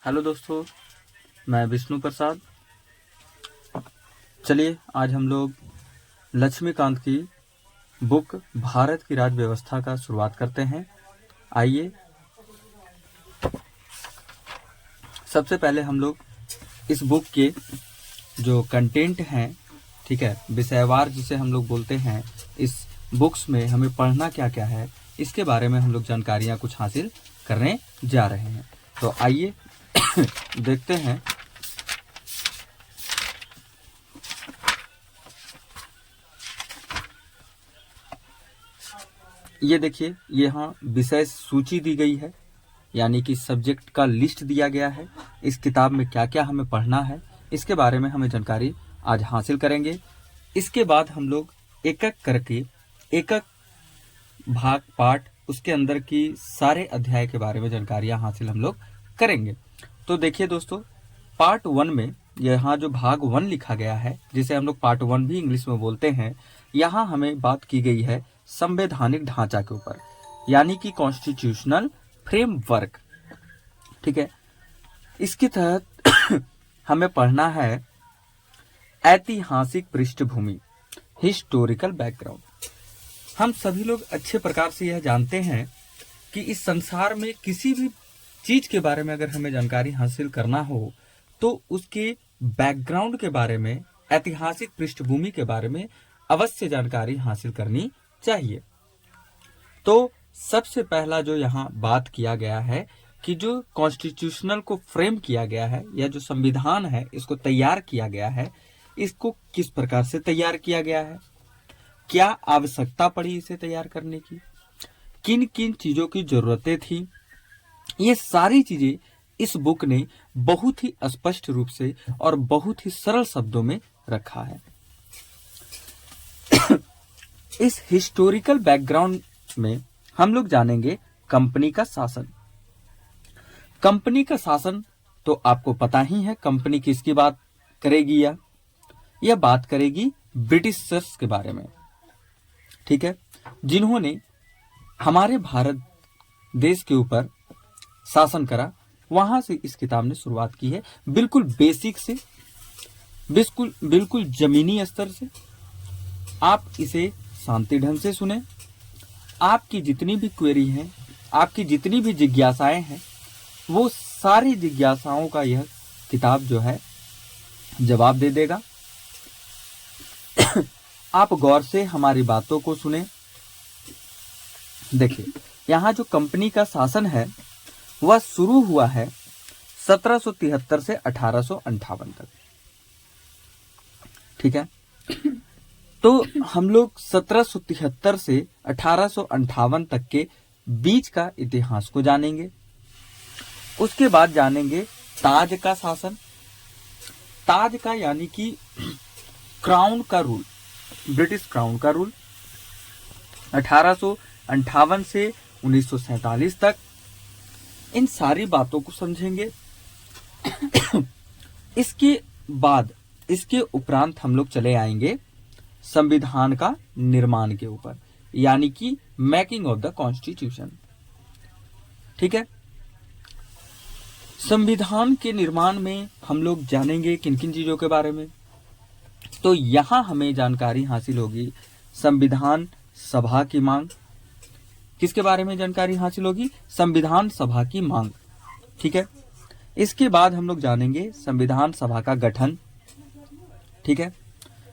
Hello दोस्तों, मैं विष्णु प्रसाद। चलिए आज हम लोग लक्ष्मीकांत की बुक भारत की राज्य व्यवस्था का शुरुआत करते हैं। आइए, सबसे पहले हम लोग इस बुक के जो कंटेंट हैं, ठीक है, विषयवार जिसे हम लोग बोलते हैं, इस बुक्स में हमें पढ़ना क्या क्या है, इसके बारे में हम लोग जानकारियाँ कुछ हासिल करने जा रहे हैं। तो आइए देखते हैं। ये देखिए, यहाँ विषय सूची दी गई है, यानी कि सब्जेक्ट का लिस्ट दिया गया है। इस किताब में क्या क्या हमें पढ़ना है, इसके बारे में हमें जानकारी आज हासिल करेंगे। इसके बाद हम लोग एक एक करके एक एक भाग पाठ उसके अंदर की सारे अध्याय के बारे में जानकारियां हासिल हम लोग करेंगे। तो देखिए दोस्तों, पार्ट 1 में यहाँ जो भाग 1 लिखा गया है, जिसे हम लोग पार्ट 1 भी इंग्लिश में बोलते हैं, यहाँ हमें बात की गई है संवैधानिक ढांचा के ऊपर, यानी कि कॉन्स्टिट्यूशनल फ्रेमवर्क। ठीक है, इसके तहत हमें पढ़ना है ऐतिहासिक पृष्ठभूमि, हिस्टोरिकल बैकग्राउंड। हम सभी लोग अच्छे प्रकार से यह जानते हैं कि इस संसार में किसी भी चीज के बारे में अगर हमें जानकारी हासिल करना हो तो उसके बैकग्राउंड के बारे में, ऐतिहासिक पृष्ठभूमि के बारे में अवश्य जानकारी हासिल करनी चाहिए। तो सबसे पहला जो यहाँ बात किया गया है कि जो कॉन्स्टिट्यूशनल को फ्रेम किया गया है, या जो संविधान है इसको तैयार किया गया है, इसको किस प्रकार से तैयार किया गया है, क्या आवश्यकता पड़ी इसे तैयार करने की, किन किन चीजों की जरूरतें थी, ये सारी चीजें इस बुक ने बहुत ही स्पष्ट रूप से और बहुत ही सरल शब्दों में रखा है। इस हिस्टोरिकल बैकग्राउंड में हम लोग जानेंगे कंपनी का शासन। कंपनी का शासन तो आपको पता ही है, कंपनी किसकी बात करेगी, यह बात करेगी ब्रिटिशर्स के बारे में। ठीक है, जिन्होंने हमारे भारत देश के ऊपर शासन करा। वहां से इस किताब ने शुरुआत की है, बिल्कुल बेसिक से, बिल्कुल जमीनी स्तर से। आप इसे शांति ढंग से सुने। आपकी जितनी भी क्वेरी हैं, आपकी जितनी भी जिज्ञासाएं हैं, वो सारी जिज्ञासाओं का यह किताब जो है जवाब दे देगा। आप गौर से हमारी बातों को सुने। देखिए, यहाँ जो कंपनी का शासन है वह शुरू हुआ है 1773 से 1858 तक। ठीक है, तो हम लोग 1773 से 1858 तक के बीच का इतिहास को जानेंगे। उसके बाद जानेंगे ताज का शासन। ताज का यानी कि क्राउन का रूल, ब्रिटिश क्राउन का रूल 1858 से 1947 तक। इन सारी बातों को समझेंगे। इसके बाद, इसके उपरांत हम लोग चले आएंगे संविधान का निर्माण के ऊपर, यानी कि मेकिंग ऑफ द कॉन्स्टिट्यूशन। ठीक है, संविधान के निर्माण में हम लोग जानेंगे किन किन चीजों के बारे में। तो यहां हमें जानकारी हासिल होगी संविधान सभा की मांग। किसके बारे में जानकारी हासिल होगी? संविधान सभा की मांग। ठीक है, इसके बाद हम लोग जानेंगे संविधान सभा का गठन। ठीक है,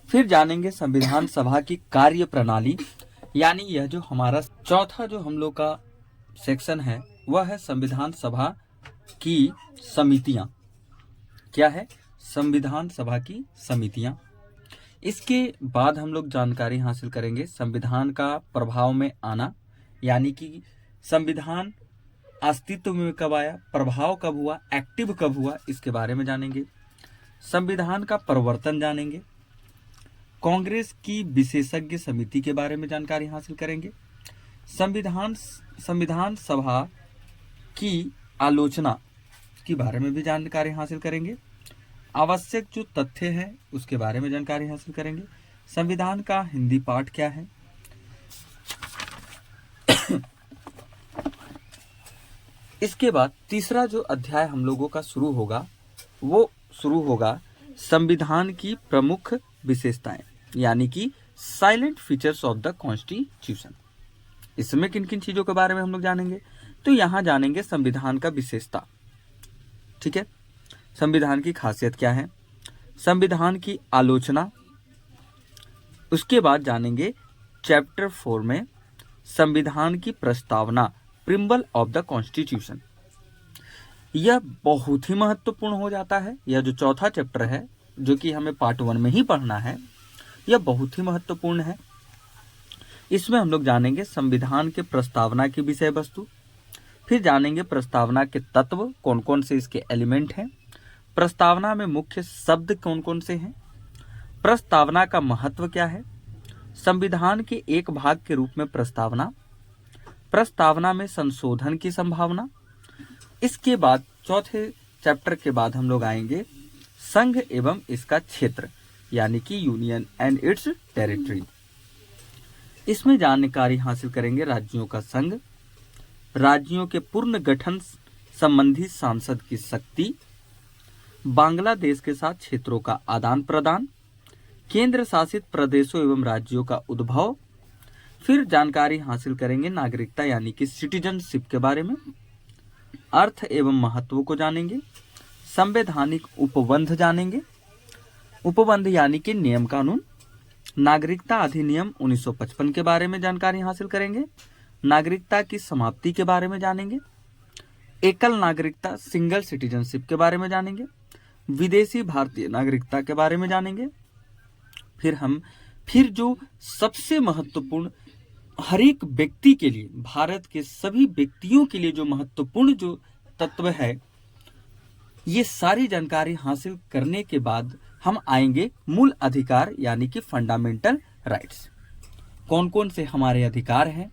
फिर जानेंगे संविधान सभा की कार्य प्रणाली, यानी यह जो हमारा चौथा जो हम लोग का सेक्शन है वह है संविधान सभा की समितियां। क्या है? संविधान सभा की समितियां। इसके बाद हम लोग जानकारी हासिल करेंगे संविधान का प्रभाव में आना, यानी कि संविधान अस्तित्व में कब आया, प्रभाव कब हुआ, एक्टिव कब हुआ, इसके बारे में जानेंगे। संविधान का प्रवर्तन जानेंगे। कांग्रेस की विशेषज्ञ समिति के बारे में जानकारी हासिल करेंगे। संविधान सभा की आलोचना के बारे में भी जानकारी हासिल करेंगे। आवश्यक जो तथ्य हैं उसके बारे में जानकारी हासिल करेंगे। संविधान का हिंदी पाठ क्या है, इसके बाद तीसरा जो अध्याय हम लोगों का शुरू होगा वो शुरू होगा संविधान की प्रमुख विशेषताएं, यानी कि salient features of the constitution. इसमें किन किन चीजों के बारे में हम लोग जानेंगे, तो यहां जानेंगे संविधान का विशेषता, ठीक है, संविधान की खासियत क्या है, संविधान की आलोचना। उसके बाद जानेंगे चैप्टर 4 में संविधान की प्रस्तावना, प्रिम्बल ऑफ द कॉन्स्टिट्यूशन। यह बहुत ही महत्वपूर्ण हो जाता है। यह जो चौथा चैप्टर है जो कि हमें पार्ट 1 में ही पढ़ना है, यह बहुत ही महत्वपूर्ण है। इसमें हम लोग जानेंगे संविधान के प्रस्तावना की विषय वस्तु, फिर जानेंगे प्रस्तावना के तत्व, कौन कौन से इसके एलिमेंट हैं, प्रस्तावना में मुख्य शब्द कौन कौन से हैं, प्रस्तावना का महत्व क्या है, संविधान के एक भाग के रूप में प्रस्तावना, प्रस्तावना में संशोधन की संभावना। इसके बाद चौथे चैप्टर के बाद हम लोग आएंगे संघ एवं इसका क्षेत्र, यानी कि यूनियन एंड इट्स टेरिटरी। इसमें जानकारी हासिल करेंगे राज्यों का संघ, राज्यों के पूर्ण गठन संबंधी सांसद की शक्ति, बांग्लादेश के साथ क्षेत्रों का आदान प्रदान, केंद्र शासित प्रदेशों एवं राज्यों का उद्भव। फिर जानकारी हासिल करेंगे नागरिकता यानी कि सिटीजनशिप के बारे में, अर्थ एवं महत्व को जानेंगे, संवैधानिक उपबंध जानेंगे, उपबंध यानी कि नियम कानून, नागरिकता अधिनियम 1955 के बारे में जानकारी हासिल करेंगे, नागरिकता की समाप्ति के बारे में जानेंगे, एकल नागरिकता सिंगल सिटीजनशिप के बारे में जानेंगे, विदेशी भारतीय नागरिकता के बारे में जानेंगे। फिर जो सबसे महत्वपूर्ण हर एक व्यक्ति के लिए, भारत के सभी व्यक्तियों के लिए जो महत्वपूर्ण जो तत्व है, ये सारी जानकारी हासिल करने के बाद हम आएंगे मूल अधिकार यानी कि फंडामेंटल राइट्स। कौन कौन से हमारे अधिकार हैं,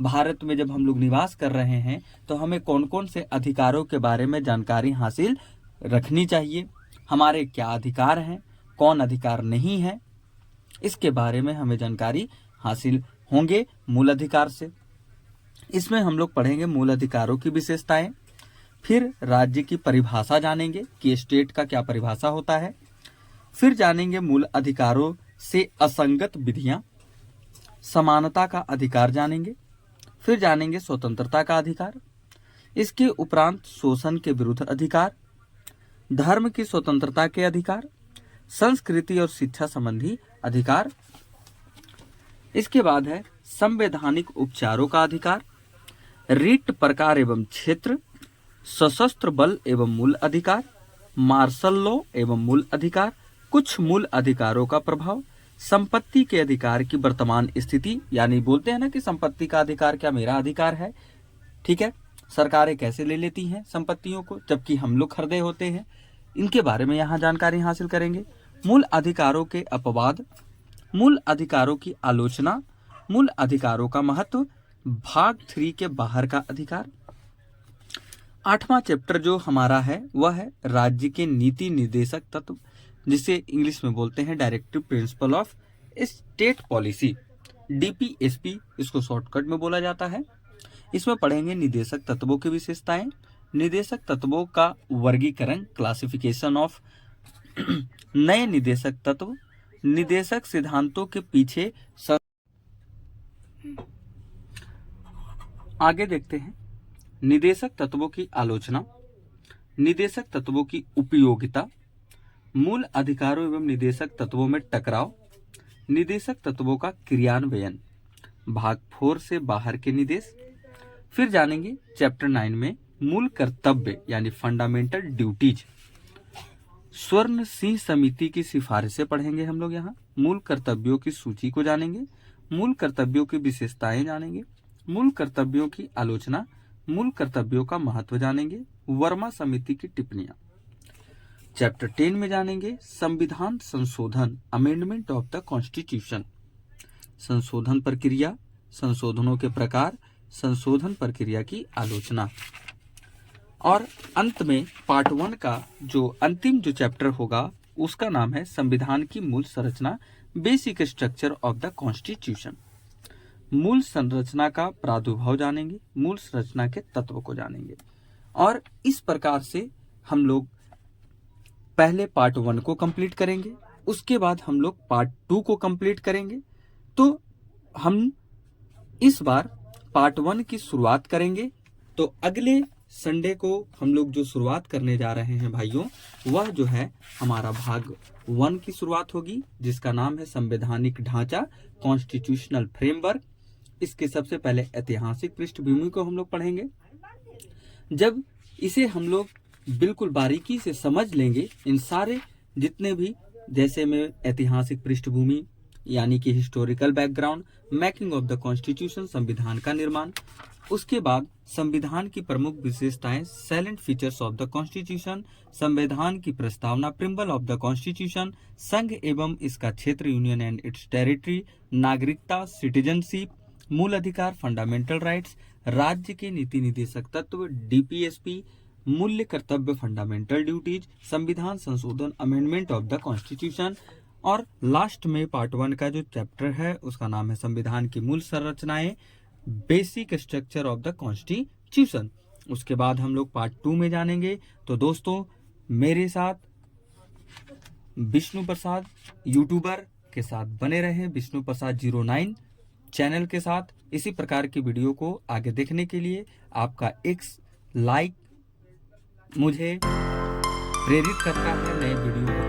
भारत में जब हम लोग निवास कर रहे हैं तो हमें कौन कौन से अधिकारों के बारे में जानकारी हासिल रखनी चाहिए, हमारे क्या अधिकार हैं, कौन अधिकार नहीं है, इसके बारे में हमें जानकारी हासिल होंगे मूल अधिकार से। इसमें हम लोग पढ़ेंगे मूल अधिकारों की विशेषताएं, फिर राज्य की परिभाषा जानेंगे कि स्टेट का क्या परिभाषा होता है, फिर जानेंगे मूल अधिकारों से असंगत विधियां, समानता का अधिकार जानेंगे, फिर जानेंगे स्वतंत्रता का अधिकार, इसके उपरांत शोषण के विरुद्ध अधिकार, धर्म की स्वतंत्रता के अधिकार, संस्कृति और शिक्षा संबंधी अधिकार। इसके बाद है संवैधानिक उपचारों का अधिकार, रिट प्रकार एवं क्षेत्र, सशस्त्र बल एवं मूल अधिकार, मार्शल लॉ एवं मूल अधिकार, कुछ मूल अधिकारों का प्रभाव, संपत्ति के अधिकार की वर्तमान स्थिति, यानी बोलते हैं ना कि संपत्ति का अधिकार क्या मेरा अधिकार है, ठीक है, सरकारें कैसे ले लेती हैं संपत्तियों को जबकि हम लोग खरीदे होते हैं, इनके बारे में यहाँ जानकारी हासिल करेंगे। मूल अधिकारों के अपवाद, मूल अधिकारों की आलोचना, मूल अधिकारों का महत्व, भाग 3 के बाहर का अधिकार। 8वां चैप्टर जो हमारा है वह है राज्य के नीति निर्देशक तत्व, जिसे इंग्लिश में बोलते हैं directive principle of state policy, DPSP इसको शॉर्टकट में बोला जाता है। इसमें पढ़ेंगे निदेशक तत्वों की विशेषताएं, निदेशक तत्वों का वर्गीकरण, क्लासिफिकेशन ऑफ नए निदेशक तत्व, निदेशक सिद्धांतों के पीछे आगे देखते हैं निदेशक तत्वों की आलोचना, निदेशक तत्वों की उपयोगिता, मूल अधिकारों एवं निदेशक तत्वों में टकराव, निदेशक तत्वों का क्रियान्वयन, भाग 4 से बाहर के निर्देश। फिर जानेंगे चैप्टर 9 में मूल कर्तव्य यानी फंडामेंटल ड्यूटीज, स्वर्ण सिंह समिति की सिफारिशें पढ़ेंगे हम लोग यहाँ, मूल कर्तव्यों की सूची को जानेंगे, मूल कर्तव्यों की विशेषताएं जानेंगे, मूल कर्तव्यों की आलोचना, मूल कर्तव्यों का महत्व जानेंगे, वर्मा समिति की टिप्पणियां। चैप्टर 10 में जानेंगे संविधान संशोधन, अमेंडमेंट ऑफ द कॉन्स्टिट्यूशन, संशोधन प्रक्रिया, संशोधनों के प्रकार, संशोधन प्रक्रिया की आलोचना। और अंत में पार्ट 1 का जो अंतिम जो चैप्टर होगा उसका नाम है संविधान की मूल संरचना, basic structure of the constitution. मूल संरचना का प्रादुर्भाव जानेंगे, मूल संरचना के तत्व को जानेंगे। और इस प्रकार से हम लोग पहले पार्ट 1 को कंप्लीट करेंगे, उसके बाद हम लोग पार्ट 2 को कंप्लीट करेंगे। तो हम इस बार पार्ट 1 की शुरुआत करेंगे। तो अगले संडे को हम लोग जो शुरुआत करने जा रहे हैं भाइयों, वह जो है हमारा भाग 1 की शुरुआत होगी, जिसका नाम है संवैधानिक ढांचा, कॉन्स्टिट्यूशनल फ्रेमवर्क। इसके सबसे पहले ऐतिहासिक पृष्ठभूमि को हम लोग पढ़ेंगे। जब इसे हम लोग बिल्कुल बारीकी से समझ लेंगे, इन सारे जितने भी, जैसे में ऐतिहासिक पृष्ठभूमि यानी कि historical background, making of the constitution, संविधान का निर्माण, उसके बाद संविधान की प्रमुख विशेषताएं, सैलेंट फीचर्स ऑफ द कॉन्स्टिट्यूशन, संविधान की प्रस्तावना, प्रिम्बल ऑफ द कॉन्स्टिट्यूशन, संघ एवं इसका क्षेत्र, यूनियन एंड इट्स टेरिटरी, नागरिकता, सिटीजनशिप, मूल अधिकार, फंडामेंटल राइट्स, राज्य के नीति निदेशक तत्व, डीपीएसपी, मूल्य कर्तव्य, फंडामेंटल ड्यूटीज, संविधान संशोधन, अमेंडमेंट ऑफ द कॉन्स्टिट्यूशन, और लास्ट में पार्ट 1 का जो चैप्टर है उसका नाम है संविधान की मूल संरचनाएं, basic structure of the constitution. उसके बाद हम लोग पार्ट 2 में जानेंगे। तो दोस्तों, मेरे साथ विष्णु प्रसाद यूट्यूबर के साथ बने रहें, विष्णु प्रसाद 09 चैनल के साथ। इसी प्रकार की वीडियो को आगे देखने के लिए आपका एक लाइक मुझे प्रेरित करता है नए वीडियो